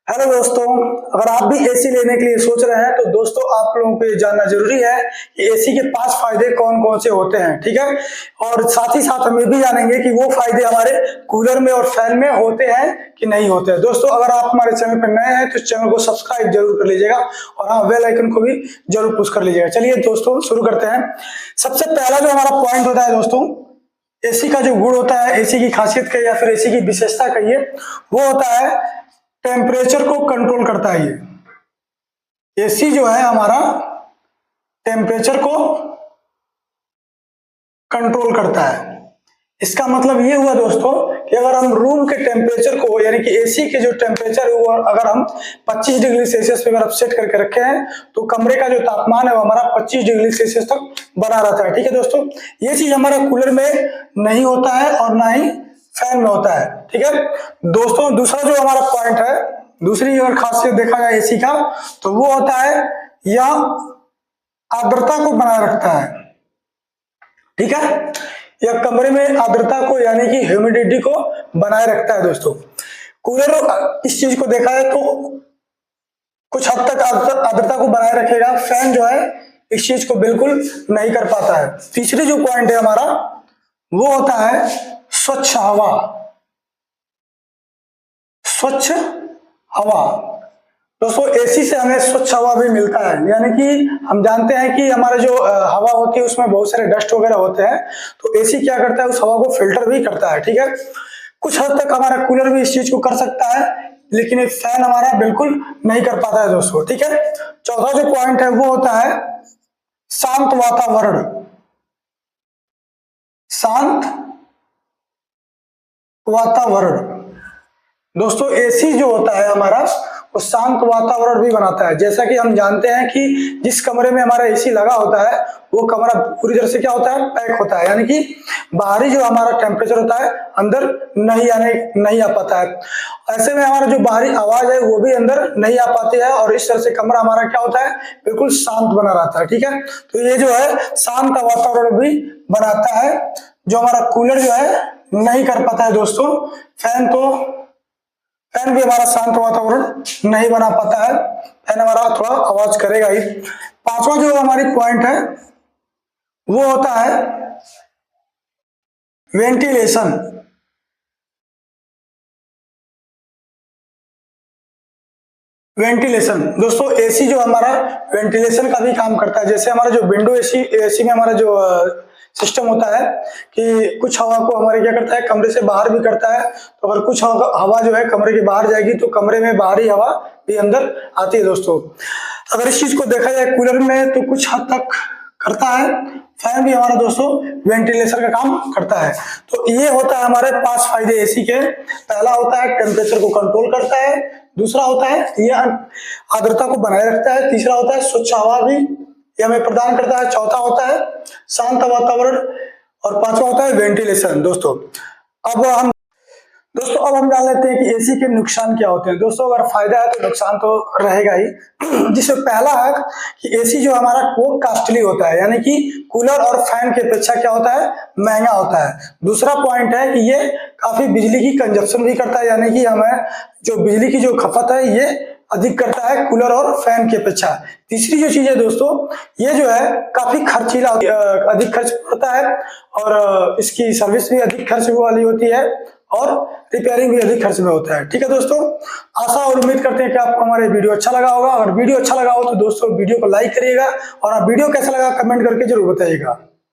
Hello दोस्तों, अगर आप भी एसी लेने के लिए सोच रहे हैं तो दोस्तों आप लोगों को ये जानना जरूरी है कि एसी के 5 फायदे कौन कौन से होते हैं। ठीक है, और साथ ही साथ हम ये भी जानेंगे कि वो फायदे हमारे कूलर में और फैन में होते हैं कि नहीं होते हैं। दोस्तों अगर आप हमारे चैनल पर नए हैं तो चैनल को सब्सक्राइब जरूर कर लीजिएगा और हाँ, बेल आइकन को भी जरूर पुश कर लीजिएगा। चलिए दोस्तों शुरू करते हैं। सबसे पहला जो हमारा पॉइंट होता है दोस्तों, एसी का जो गुण होता है, एसी की खासियत कहिए या फिर एसी की विशेषता कहिए, वो होता है टेम्परेचर को कंट्रोल करता है। ये एसी जो है हमारा टेम्परेचर को कंट्रोल करता है। इसका मतलब ये हुआ दोस्तों कि अगर हम रूम के टेम्परेचर को यानी कि एसी के जो टेम्परेचर है वो अगर हम 25 डिग्री सेल्सियस पे अगर सेट करके रखे हैं तो कमरे का जो तापमान है वो हमारा 25 डिग्री सेल्सियस तक बना रहता है। ठीक है दोस्तों, ये चीज हमारा कूलर में नहीं होता है और ना ही फैन में होता है। ठीक है दोस्तों, दूसरा जो हमारा पॉइंट है, दूसरी अगर खासियत देखा जाए एसी का तो वो होता है यह आर्द्रता को बनाए रखता है। ठीक है, यह कमरे में आर्द्रता को यानी कि ह्यूमिडिटी को बनाए रखता है। दोस्तों कूलर इस चीज को देखा है तो कुछ हद तक आर्द्रता को बनाए रखेगा, फैन जो है इस चीज को बिल्कुल नहीं कर पाता है। तीसरी जो पॉइंट है हमारा वो होता है स्वच्छ हवा। स्वच्छ हवा दोस्तों, एसी से हमें स्वच्छ हवा भी मिलता है, यानी कि हम जानते हैं कि हमारे जो हवा होती है उसमें बहुत सारे डस्ट वगैरह होते हैं, तो एसी क्या करता है उस हवा को फिल्टर भी करता है। ठीक है, कुछ हद तक हमारा कूलर भी इस चीज को कर सकता है, लेकिन ये फैन हमारा बिल्कुल नहीं कर पाता है दोस्तों। ठीक है, चौथा जो पॉइंट है वो होता है शांत वातावरण। शांत वातावरण दोस्तों, एसी जो होता है हमारा वो शांत वातावरण भी बनाता है। जैसा कि हम जानते हैं कि जिस कमरे में हमारा एसी लगा होता है वो कमरा पूरी तरह से क्या होता है, पैक होता है, यानी कि बाहरी जो हमारा टेम्परेचर होता है अंदर नहीं आ पाता है। ऐसे में हमारा जो बाहरी आवाज है वो भी अंदर नहीं आ पाती है और इस तरह से कमरा हमारा क्या होता है, बिल्कुल शांत बना रहता है। ठीक है, तो ये जो है शांत वातावरण भी बनाता है जो हमारा कूलर जो है नहीं कर पाता है दोस्तों। फैन भी हमारा शांत वातावरण नहीं बना पाता है, फैन हमारा थोड़ा आवाज करेगा ही। पांचवा जो हमारी पॉइंट है वो होता है वेंटिलेशन। वेंटिलेशन दोस्तों, एसी जो हमारा वेंटिलेशन का भी काम करता है। जैसे हमारा जो विंडो एसी में हमारा जो सिस्टम होता है कि कुछ हवा को हमारे क्या करता है, कमरे से बाहर भी करता है। तो अगर कुछ हवा जो है कमरे के बाहर जाएगी तो कमरे में बाहरी हवा भी अंदर आती है। दोस्तों अगर इस चीज को देखा जाए कूलर में तो कुछ हद तक करता है, फैन भी हमारा दोस्तों वेंटिलेशन का काम करता है। तो ये होता है हमारे 5 फायदे एसी के। पहला होता है टेम्परेचर को कंट्रोल करता है, दूसरा होता है यह आर्द्रता को बनाए रखता है, तीसरा होता है स्वच्छ हवा भी ये हमें प्रदान करता है, चौथा होता है शांत वातावरण और पांचवा होता है वेंटिलेशन। अब हम जान लेते हैं कि एसी के नुकसान क्या होते हैं। दोस्तों अगर फायदा है तो नुकसान तो रहेगा ही। जिसमें पहला है कि एसी जो हमारा वो कॉस्टली होता है, यानी कि कूलर और फैन की अपेक्षा क्या होता है, महंगा होता है। दूसरा पॉइंट है कि ये काफी बिजली की कंजप्शन भी करता है, यानी कि हमें जो बिजली की जो खपत है ये अधिक करता है कूलर और फैन की अपेक्षा। तीसरी जो चीज है दोस्तों, ये जो है काफी खर्चीला, अधिक खर्च पड़ता है और इसकी सर्विस भी अधिक खर्च वाली होती है और रिपेयरिंग भी अधिक खर्च में होता है। ठीक है दोस्तों, आशा और उम्मीद करते हैं कि आपको हमारे वीडियो अच्छा लगा होगा। अगर वीडियो अच्छा लगा हो तो दोस्तों वीडियो को लाइक करिएगा और वीडियो कैसा लगा कमेंट करके जरूर बताइएगा।